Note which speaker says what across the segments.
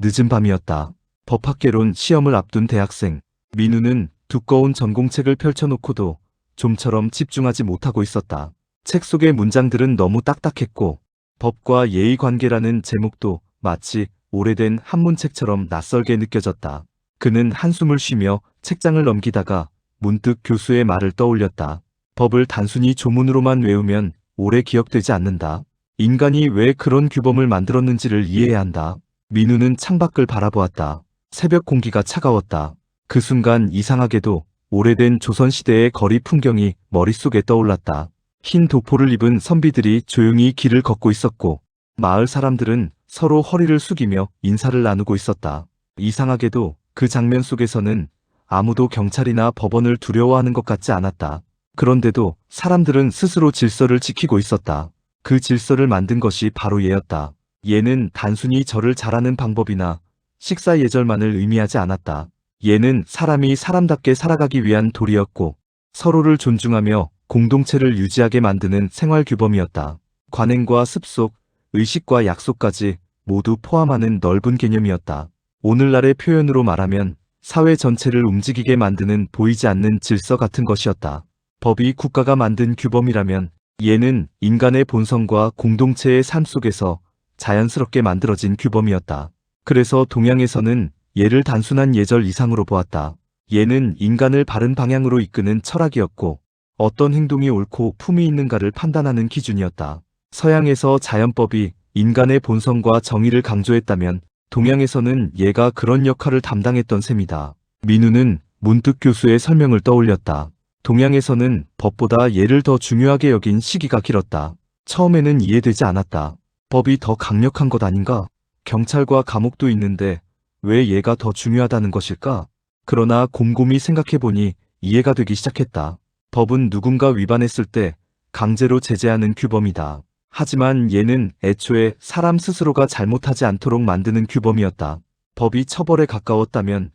Speaker 1: 늦은 밤이었다. 법학개론 시험을 앞둔 대학생. 민우는 두꺼운 전공책을 펼쳐놓고도 좀처럼 집중하지 못하고 있었다. 책 속의 문장들은 너무 딱딱했고 법과 예의관계라는 제목도 마치 오래된 한문책처럼 낯설게 느껴졌다. 그는 한숨을 쉬며 책장을 넘기다가 문득 교수의 말을 떠올렸다. 법을 단순히 조문으로만 외우면 오래 기억되지 않는다. 인간이 왜 그런 규범을 만들었는지를 이해해야 한다. 민우는 창밖을 바라보았다. 새벽 공기가 차가웠다. 그 순간 이상하게도 오래된 조선시대의 거리 풍경이 머릿속에 떠올랐다. 흰 도포를 입은 선비들이 조용히 길을 걷고 있었고 마을 사람들은 서로 허리를 숙이며 인사를 나누고 있었다. 이상하게도 그 장면 속에서는 아무도 경찰이나 법원을 두려워하는 것 같지 않았다. 그런데도 사람들은 스스로 질서를 지키고 있었다. 그 질서를 만든 것이 바로 얘였다. 얘는 단순히 절을 잘하는 방법이나 식사 예절만을 의미하지 않았다. 얘는 사람이 사람답게 살아가기 위한 도리였고 서로를 존중하며 공동체를 유지하게 만드는 생활 규범이었다. 관행과 습속, 의식과 약속까지 모두 포함하는 넓은 개념이었다. 오늘날의 표현으로 말하면 사회 전체를 움직이게 만드는 보이지 않는 질서 같은 것이었다. 법이 국가가 만든 규범이라면 얘는 인간의 본성과 공동체의 삶 속에서 자연스럽게 만들어진 규범이었다. 그래서 동양에서는 얘를 단순한 예절 이상으로 보았다. 얘는 인간을 바른 방향으로 이끄는 철학이었고 어떤 행동이 옳고 품이 있는가를 판단하는 기준이었다. 서양에서 자연법이 인간의 본성과 정의를 강조했다면 동양에서는 얘가 그런 역할을 담당했던 셈이다. 민우는 문득 교수의 설명을 떠올렸다. 동양에서는 법보다 얘를 더 중요하게 여긴 시기가 길었다. 처음에는 이해되지 않았다. 법이 더 강력한 것 아닌가? 경찰과 감옥도 있는데 왜 얘가 더 중요하다는 것일까? 그러나 곰곰이 생각해보니 이해가 되기 시작했다. 법은 누군가 위반했을 때 강제로 제재하는 규범이다. 하지만 얘는 애초에 사람 스스로가 잘못하지 않도록 만드는 규범이었다. 법이 처벌에 가까웠다면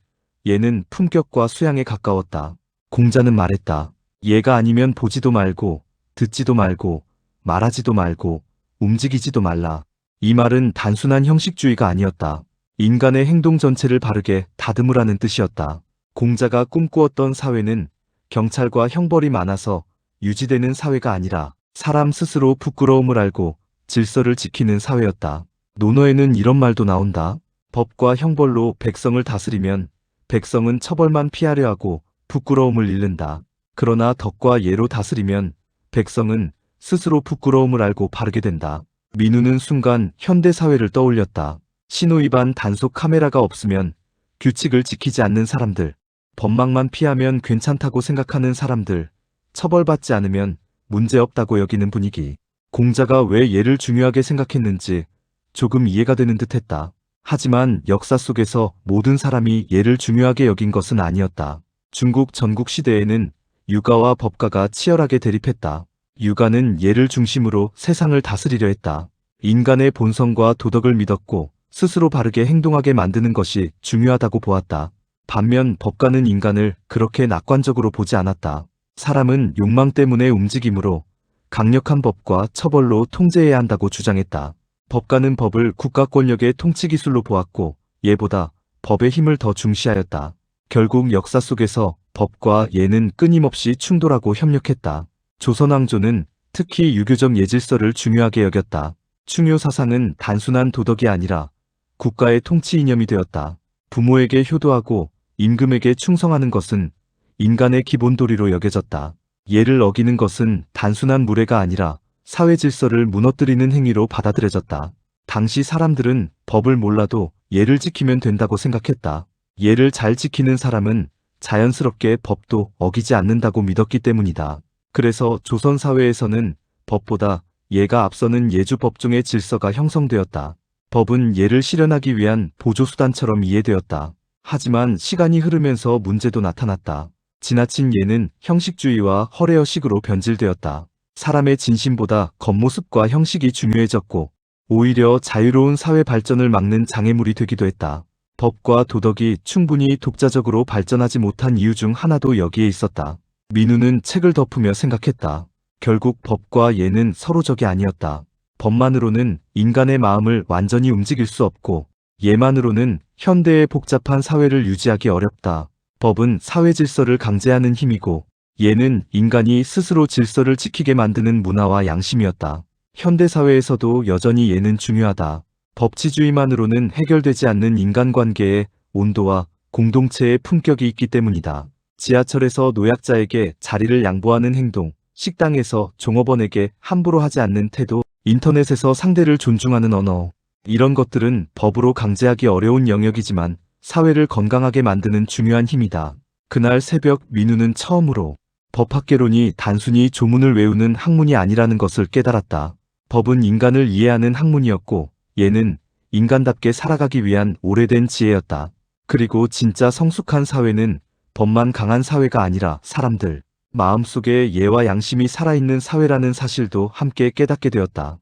Speaker 1: 얘는 품격과 수양에 가까웠다. 공자는 말했다. 얘가 아니면 보지도 말고 듣지도 말고 말하지도 말고 움직이지도 말라. 이 말은 단순한 형식주의가 아니었다. 인간의 행동 전체를 바르게 다듬으라는 뜻이었다. 공자가 꿈꾸었던 사회는 경찰과 형벌이 많아서 유지되는 사회가 아니라 사람 스스로 부끄러움을 알고 질서를 지키는 사회였다. 논어에는 이런 말도 나온다. 법과 형벌로 백성을 다스리면 백성은 처벌만 피하려 하고 부끄러움을 잃는다. 그러나 덕과 예로 다스리면 백성은 스스로 부끄러움을 알고 바르게 된다. 민우는 순간 현대사회를 떠올렸다. 신호 위반 단속 카메라가 없으면 규칙을 지키지 않는 사람들, 법망만 피하면 괜찮다고 생각하는 사람들, 처벌받지 않으면 문제없다고 여기는 분위기. 공자가 왜 얘를 중요하게 생각했는지 조금 이해가 되는 듯했다. 하지만 역사 속에서 모든 사람이 얘를 중요하게 여긴 것은 아니었다. 중국 전국시대에는 유가와 법가가 치열하게 대립했다. 유가는 얘를 중심으로 세상을 다스리려 했다. 인간의 본성과 도덕을 믿었고 스스로 바르게 행동하게 만드는 것이 중요하다고 보았다. 반면 법가는 인간을 그렇게 낙관적으로 보지 않았다. 사람은 욕망 때문에 움직이므로 강력한 법과 처벌로 통제해야 한다고 주장했다. 법가는 법을 국가 권력의 통치 기술로 보았고 예보다 법의 힘을 더 중시하였다. 결국 역사 속에서 법과 예는 끊임없이 충돌하고 협력했다. 조선왕조는 특히 유교적 예질서를 중요하게 여겼다. 충효 사상은 단순한 도덕이 아니라 국가의 통치 이념이 되었다. 부모에게 효도하고 임금에게 충성하는 것은 인간의 기본 도리로 여겨졌다. 예를 어기는 것은 단순한 무례가 아니라 사회 질서를 무너뜨리는 행위로 받아들여졌다. 당시 사람들은 법을 몰라도 예를 지키면 된다고 생각했다. 예를 잘 지키는 사람은 자연스럽게 법도 어기지 않는다고 믿었기 때문이다. 그래서 조선 사회에서는 법보다 예가 앞서는 예주 법종의 질서가 형성되었다. 법은 예를 실현하기 위한 보조수단처럼 이해되었다. 하지만 시간이 흐르면서 문제도 나타났다. 지나친 예는 형식주의와 허례허식으로 변질되었다. 사람의 진심보다 겉모습과 형식이 중요해졌고 오히려 자유로운 사회 발전을 막는 장애물이 되기도 했다. 법과 도덕이 충분히 독자적으로 발전하지 못한 이유 중 하나도 여기에 있었다. 민우는 책을 덮으며 생각했다. 결국 법과 예는 서로 적이 아니었다. 법만으로는 인간의 마음을 완전히 움직일 수 없고 예만으로는 현대의 복잡한 사회를 유지하기 어렵다. 법은 사회 질서를 강제하는 힘이고, 예는 인간이 스스로 질서를 지키게 만드는 문화와 양심이었다. 현대 사회에서도 여전히 예는 중요하다. 법치주의만으로는 해결되지 않는 인간관계의 온도와 공동체의 품격이 있기 때문이다. 지하철에서 노약자에게 자리를 양보하는 행동, 식당에서 종업원에게 함부로 하지 않는 태도, 인터넷에서 상대를 존중하는 언어. 이런 것들은 법으로 강제하기 어려운 영역이지만 사회를 건강하게 만드는 중요한 힘이다. 그날 새벽 민우는 처음으로 법학개론이 단순히 조문을 외우는 학문이 아니라는 것을 깨달았다. 법은 인간을 이해하는 학문이었고, 예는 인간답게 살아가기 위한 오래된 지혜였다. 그리고 진짜 성숙한 사회는 법만 강한 사회가 아니라 사람들 마음속에 예와 양심이 살아있는 사회라는 사실도 함께 깨닫게 되었다.